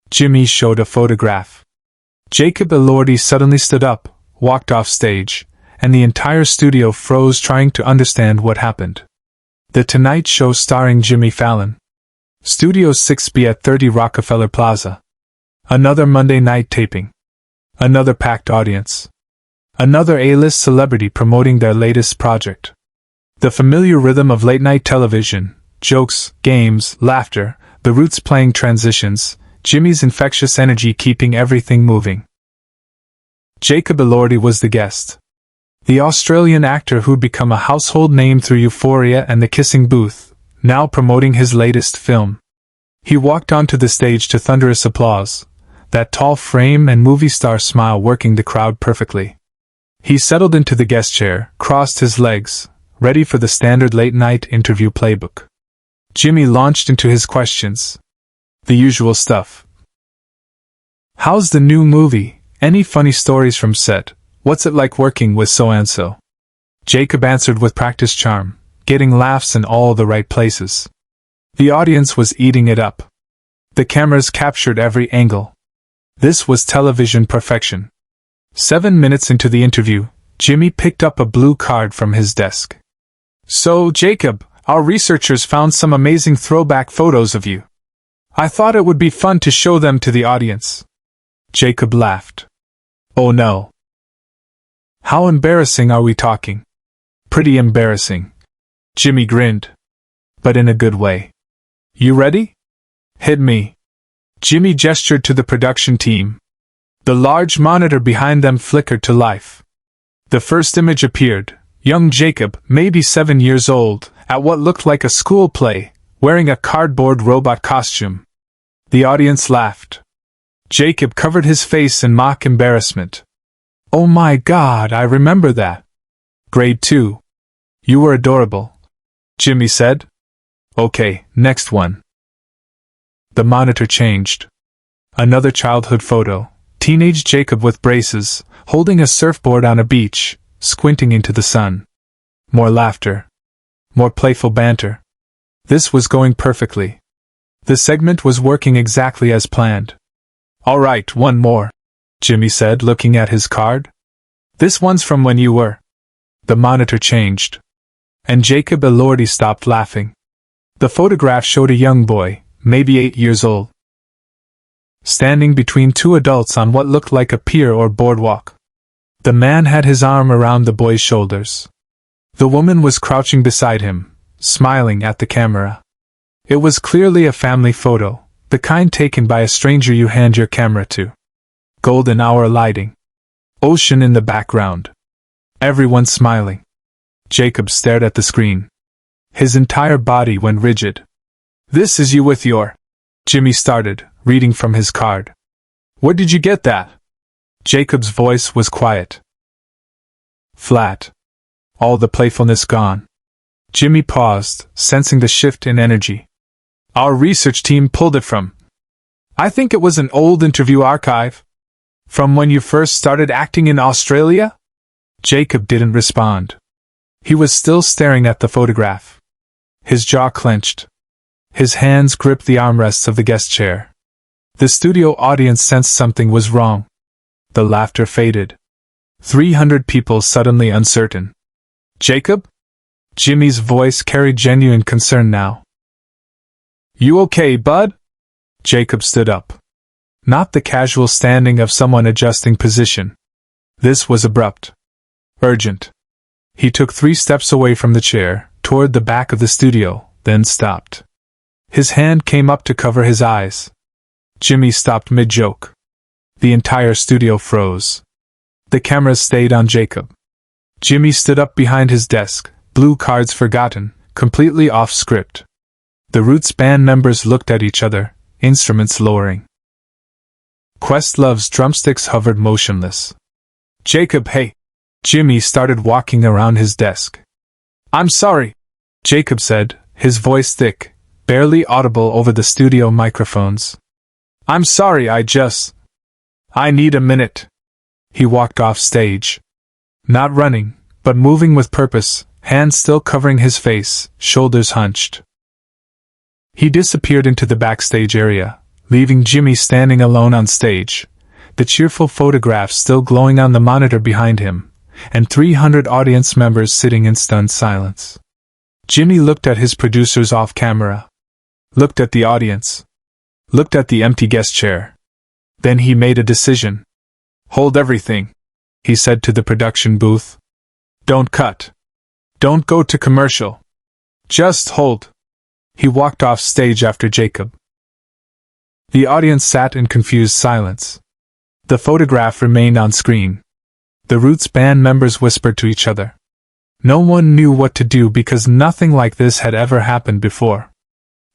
Jimmy showed a photograph. Jacob Elordi suddenly stood up, walked off stage, and the entire studio froze trying to understand what happened. The Tonight Show starring Jimmy Fallon. Studio 6B at 30 Rockefeller Plaza. Another Monday night taping. Another packed audience. Another A-list celebrity promoting their latest project. The familiar rhythm of late-night television, jokes, games, laughter, the Roots playing transitions, Jimmy's infectious energy keeping everything moving. Jacob Elordi was the guest. The Australian actor who'd become a household name through Euphoria and The Kissing Booth, now promoting his latest film. He walked onto the stage to thunderous applause, that tall frame and movie star smile working the crowd perfectly. He settled into the guest chair, crossed his legs, ready for the standard late-night interview playbook. Jimmy launched into his questions. The usual stuff. How's the new movie? Any funny stories from set? What's it like working with so-and-so? Jacob answered with practiced charm, getting laughs in all the right places. The audience was eating it up. The cameras captured every angle. This was television perfection. 7 minutes into the interview, Jimmy picked up a blue card from his desk. So, Jacob, our researchers found some amazing throwback photos of you. I thought it would be fun to show them to the audience. Jacob laughed. Oh no. How embarrassing are we talking? Pretty embarrassing. Jimmy grinned. But in a good way. You ready? Hit me. Jimmy gestured to the production team. The large monitor behind them flickered to life. The first image appeared, young Jacob, maybe 7 years old, at what looked like a school play, wearing a cardboard robot costume. The audience laughed. Jacob covered his face in mock embarrassment. Oh my God, I remember that. Grade 2. You were adorable. Jimmy said. Okay, next one. The monitor changed. Another childhood photo. Teenage Jacob with braces, holding a surfboard on a beach, squinting into the sun. More laughter. More playful banter. This was going perfectly. The segment was working exactly as planned. All right, one more, Jimmy said, looking at his card. This one's from when you were. The monitor changed. And Jacob Elordi stopped laughing. The photograph showed a young boy, maybe 8 years old, standing between two adults on what looked like a pier or boardwalk. The man had his arm around the boy's shoulders. The woman was crouching beside him, smiling at the camera. It was clearly a family photo, the kind taken by a stranger you hand your camera to. Golden hour lighting. Ocean in the background. Everyone smiling. Jacob stared at the screen. His entire body went rigid. This is you with your... Jimmy started, reading from his card. Where did you get that? Jacob's voice was quiet. Flat. All the playfulness gone. Jimmy paused, sensing the shift in energy. Our research team pulled it from... I think it was an old interview archive. From when you first started acting in Australia? Jacob didn't respond. He was still staring at the photograph. His jaw clenched. His hands gripped the armrests of the guest chair. The studio audience sensed something was wrong. The laughter faded. 300 people suddenly uncertain. Jacob? Jimmy's voice carried genuine concern now. You okay, bud? Jacob stood up. Not the casual standing of someone adjusting position. This was abrupt. Urgent. He took 3 steps away from the chair, toward the back of the studio, then stopped. His hand came up to cover his eyes. Jimmy stopped mid-joke. The entire studio froze. The cameras stayed on Jacob. Jimmy stood up behind his desk, blue cards forgotten, completely off script. The Roots band members looked at each other, instruments lowering. Questlove's drumsticks hovered motionless. Jacob, hey! Jimmy started walking around his desk. I'm sorry, Jacob said, his voice thick, barely audible over the studio microphones. I'm sorry, I need a minute. He walked off stage. Not running, but moving with purpose, hands still covering his face, shoulders hunched. He disappeared into the backstage area, leaving Jimmy standing alone on stage, the cheerful photographs still glowing on the monitor behind him, and 300 audience members sitting in stunned silence. Jimmy looked at his producers off camera, looked at the audience, looked at the empty guest chair. Then he made a decision. "Hold everything," he said to the production booth. "Don't cut. Don't go to commercial. Just hold." He walked off stage after Jacob. The audience sat in confused silence. The photograph remained on screen. The Roots band members whispered to each other. No one knew what to do because nothing like this had ever happened before.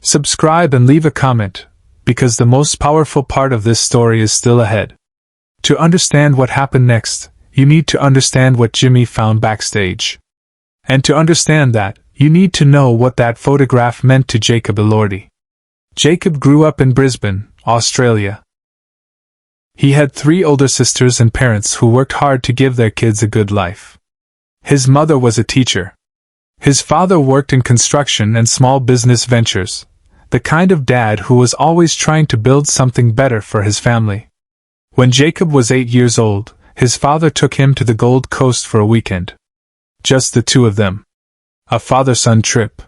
Subscribe and leave a comment, because the most powerful part of this story is still ahead. To understand what happened next, you need to understand what Jimmy found backstage. And to understand that, you need to know what that photograph meant to Jacob Elordi. Jacob grew up in Brisbane, Australia. He had 3 older sisters and parents who worked hard to give their kids a good life. His mother was a teacher. His father worked in construction and small business ventures, the kind of dad who was always trying to build something better for his family. When Jacob was 8 years old, his father took him to the Gold Coast for a weekend. Just the 2 of them. A father-son trip.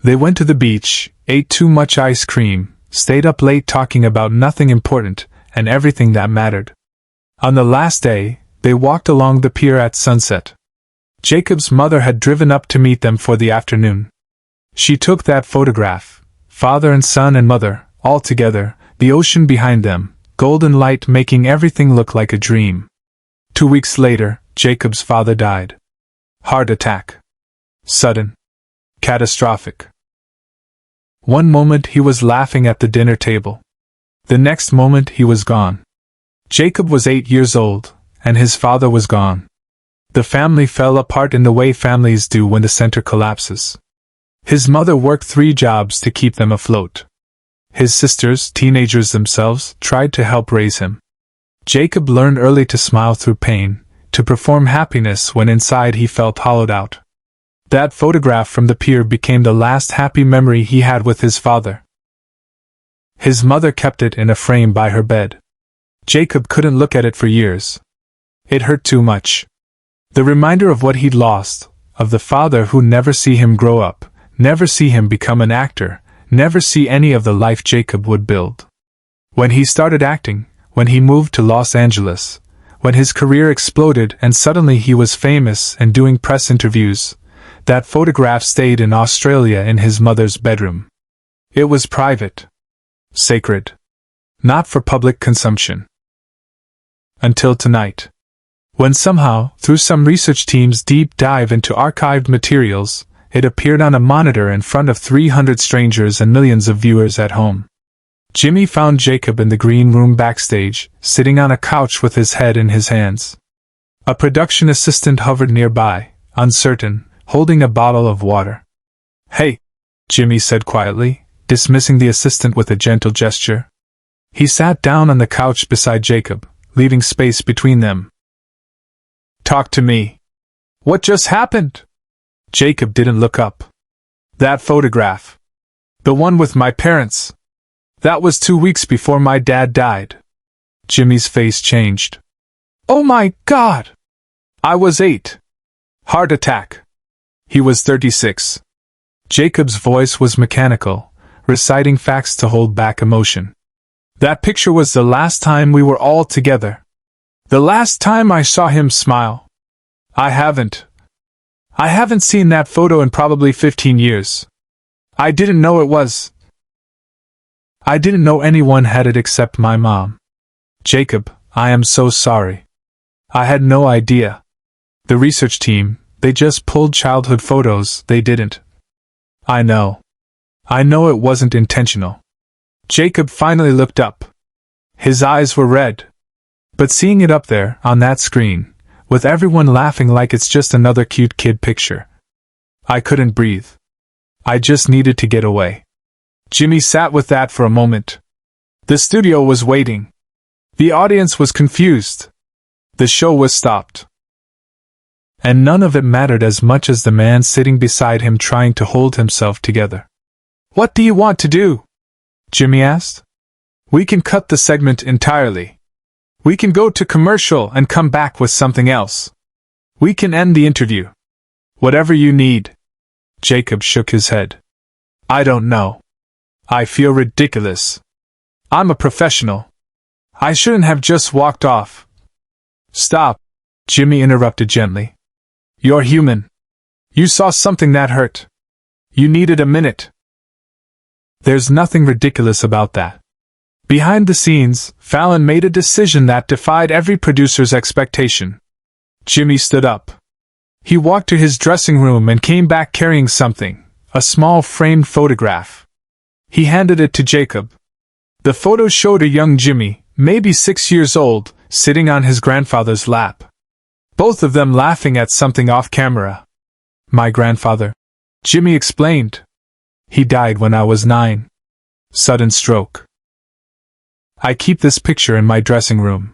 They went to the beach, ate too much ice cream, stayed up late talking about nothing important, and everything that mattered. On the last day, they walked along the pier at sunset. Jacob's mother had driven up to meet them for the afternoon. She took that photograph, father and son and mother, all together, the ocean behind them, golden light making everything look like a dream. 2 weeks later, Jacob's father died. Heart attack. Sudden. Catastrophic. One moment he was laughing at the dinner table. The next moment he was gone. Jacob was 8 years old, and his father was gone. The family fell apart in the way families do when the center collapses. His mother worked 3 jobs to keep them afloat. His sisters, teenagers themselves, tried to help raise him. Jacob learned early to smile through pain, to perform happiness when inside he felt hollowed out. That photograph from the pier became the last happy memory he had with his father. His mother kept it in a frame by her bed. Jacob couldn't look at it for years. It hurt too much. The reminder of what he'd lost, of the father who'd never see him grow up, never see him become an actor, never see any of the life Jacob would build. When he started acting, when he moved to Los Angeles, when his career exploded and suddenly he was famous and doing press interviews, that photograph stayed in Australia in his mother's bedroom. It was private. Sacred. Not for public consumption. Until tonight. When somehow, through some research team's deep dive into archived materials, it appeared on a monitor in front of 300 strangers and millions of viewers at home. Jimmy found Jacob in the green room backstage, sitting on a couch with his head in his hands. A production assistant hovered nearby, uncertain, holding a bottle of water. "Hey," Jimmy said quietly, dismissing the assistant with a gentle gesture. He sat down on the couch beside Jacob, leaving space between them. "Talk to me. What just happened?" Jacob didn't look up. "That photograph. The one with my parents. That was 2 weeks before my dad died." Jimmy's face changed. "Oh my God! I was 8. Heart attack." He was 36. Jacob's voice was mechanical, reciting facts to hold back emotion. "That picture was the last time we were all together. The last time I saw him smile. I haven't seen that photo in probably 15 years. I didn't know anyone had it except my mom. Jacob, I am so sorry. I had no idea. The research team, they just pulled childhood photos, they didn't. I know it wasn't intentional." Jacob finally looked up. His eyes were red. But seeing it up there, on that screen, with everyone laughing like it's just another cute kid picture, I couldn't breathe. I just needed to get away. Jimmy sat with that for a moment. The studio was waiting. The audience was confused. The show was stopped. And none of it mattered as much as the man sitting beside him trying to hold himself together. "What do you want to do?" Jimmy asked. We can cut the segment entirely. We can go to commercial and come back with something else. We can end the interview. Whatever you need. Jacob shook his head. I don't know. I feel ridiculous. I'm a professional. I shouldn't have just walked off. Stop, Jimmy interrupted gently. You're human. You saw something that hurt. You needed a minute. There's nothing ridiculous about that. Behind the scenes, Fallon made a decision that defied every producer's expectation. Jimmy stood up. He walked to his dressing room and came back carrying something, a small framed photograph. He handed it to Jacob. The photo showed a young Jimmy, maybe 6 years old, sitting on his grandfather's lap. Both of them laughing at something off camera. My grandfather, Jimmy explained. He died when I was 9. Sudden stroke. I keep this picture in my dressing room.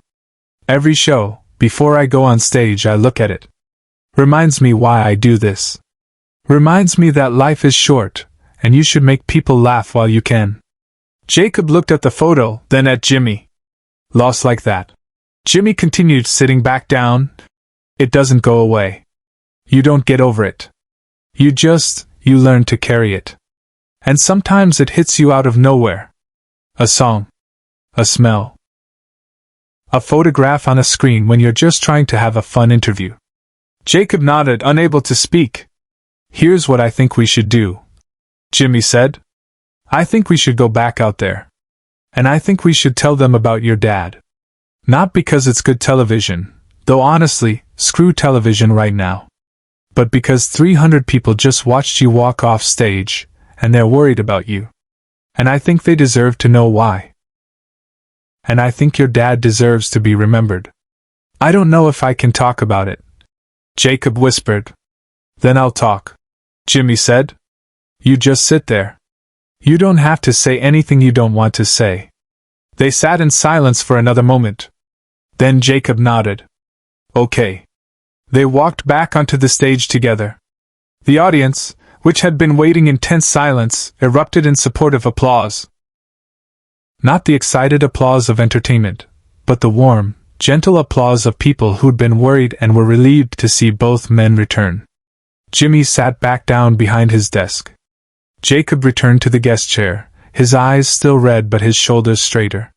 Every show, before I go on stage, I look at it. Reminds me why I do this. Reminds me that life is short, and you should make people laugh while you can. Jacob looked at the photo, then at Jimmy. Lost like that. Jimmy continued, sitting back down. It doesn't go away. You don't get over it. You learn to carry it. And sometimes it hits you out of nowhere. A song. A smell. A photograph on a screen when you're just trying to have a fun interview. Jacob nodded, unable to speak. Here's what I think we should do, Jimmy said. I think we should go back out there. And I think we should tell them about your dad. Not because it's good television, though honestly, screw television right now. But because 300 people just watched you walk off stage, and they're worried about you. And I think they deserve to know why. And I think your dad deserves to be remembered. I don't know if I can talk about it, Jacob whispered. Then I'll talk, Jimmy said. You just sit there. You don't have to say anything you don't want to say. They sat in silence for another moment. Then Jacob nodded. Okay. They walked back onto the stage together. The audience, which had been waiting in tense silence, erupted in supportive applause. Not the excited applause of entertainment, but the warm, gentle applause of people who'd been worried and were relieved to see both men return. Jimmy sat back down behind his desk. Jacob returned to the guest chair, his eyes still red but his shoulders straighter.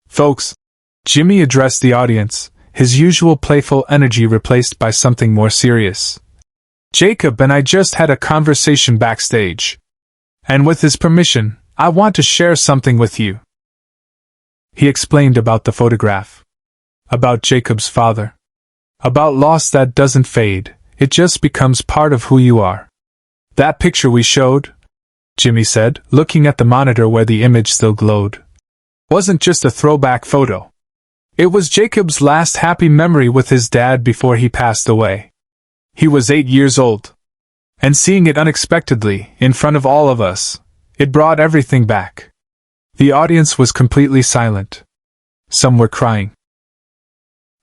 Folks, Jimmy addressed the audience, his usual playful energy replaced by something more serious. Jacob and I just had a conversation backstage. And with his permission, I want to share something with you. He explained about the photograph. About Jacob's father. About loss that doesn't fade, it just becomes part of who you are. That picture we showed, Jimmy said, looking at the monitor where the image still glowed, wasn't just a throwback photo. It was Jacob's last happy memory with his dad before he passed away. He was 8 years old. And seeing it unexpectedly, in front of all of us, it brought everything back. The audience was completely silent. Some were crying.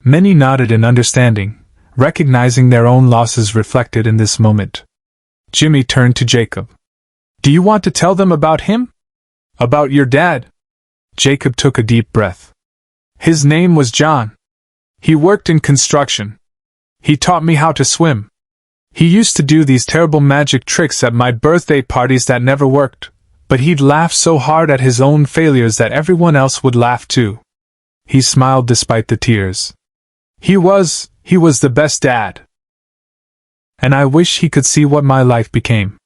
Many nodded in understanding, recognizing their own losses reflected in this moment. Jimmy turned to Jacob. Do you want to tell them about him? About your dad? Jacob took a deep breath. His name was John. He worked in construction. He taught me how to swim. He used to do these terrible magic tricks at my birthday parties that never worked, but he'd laugh so hard at his own failures that everyone else would laugh too. He smiled despite the tears. He was the best dad. And I wish he could see what my life became.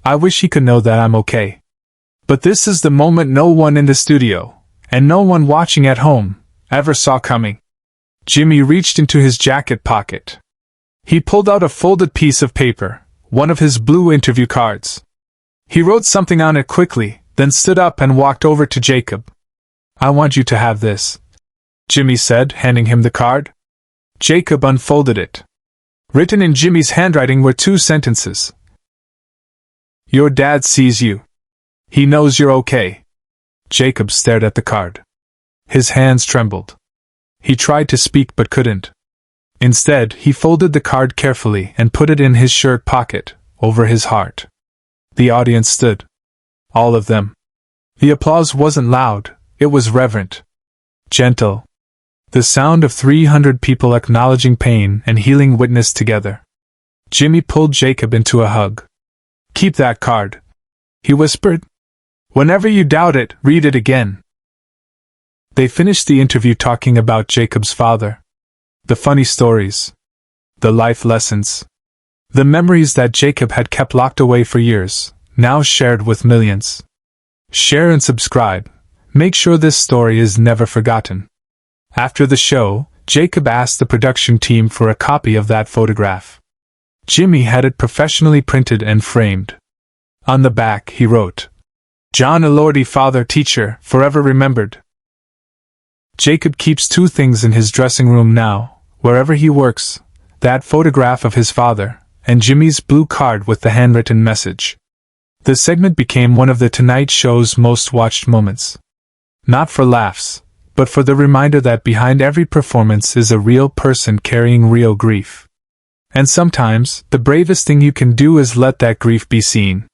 I wish he could know that I'm okay. But this is the moment no one in the studio, and no one watching at home, ever saw coming. Jimmy reached into his jacket pocket. He pulled out a folded piece of paper, one of his blue interview cards. He wrote something on it quickly, then stood up and walked over to Jacob. I want you to have this, Jimmy said, handing him the card. Jacob unfolded it. Written in Jimmy's handwriting were 2 sentences. Your dad sees you. He knows you're okay. Jacob stared at the card. His hands trembled. He tried to speak but couldn't. Instead, he folded the card carefully and put it in his shirt pocket, over his heart. The audience stood. All of them. The applause wasn't loud, it was reverent. Gentle. The sound of 300 people acknowledging pain and healing witnessed together. Jimmy pulled Jacob into a hug. "Keep that card," he whispered. "Whenever you doubt it, read it again." They finished the interview talking about Jacob's father. The funny stories. The life lessons. The memories that Jacob had kept locked away for years, now shared with millions. Share and subscribe. Make sure this story is never forgotten. After the show, Jacob asked the production team for a copy of that photograph. Jimmy had it professionally printed and framed. On the back he wrote, "John Elordi, father, teacher, forever remembered." Jacob keeps two things in his dressing room now, wherever he works: that photograph of his father, and Jimmy's blue card with the handwritten message. The segment became one of The Tonight Show's most watched moments. Not for laughs, but for the reminder that behind every performance is a real person carrying real grief. And sometimes, the bravest thing you can do is let that grief be seen.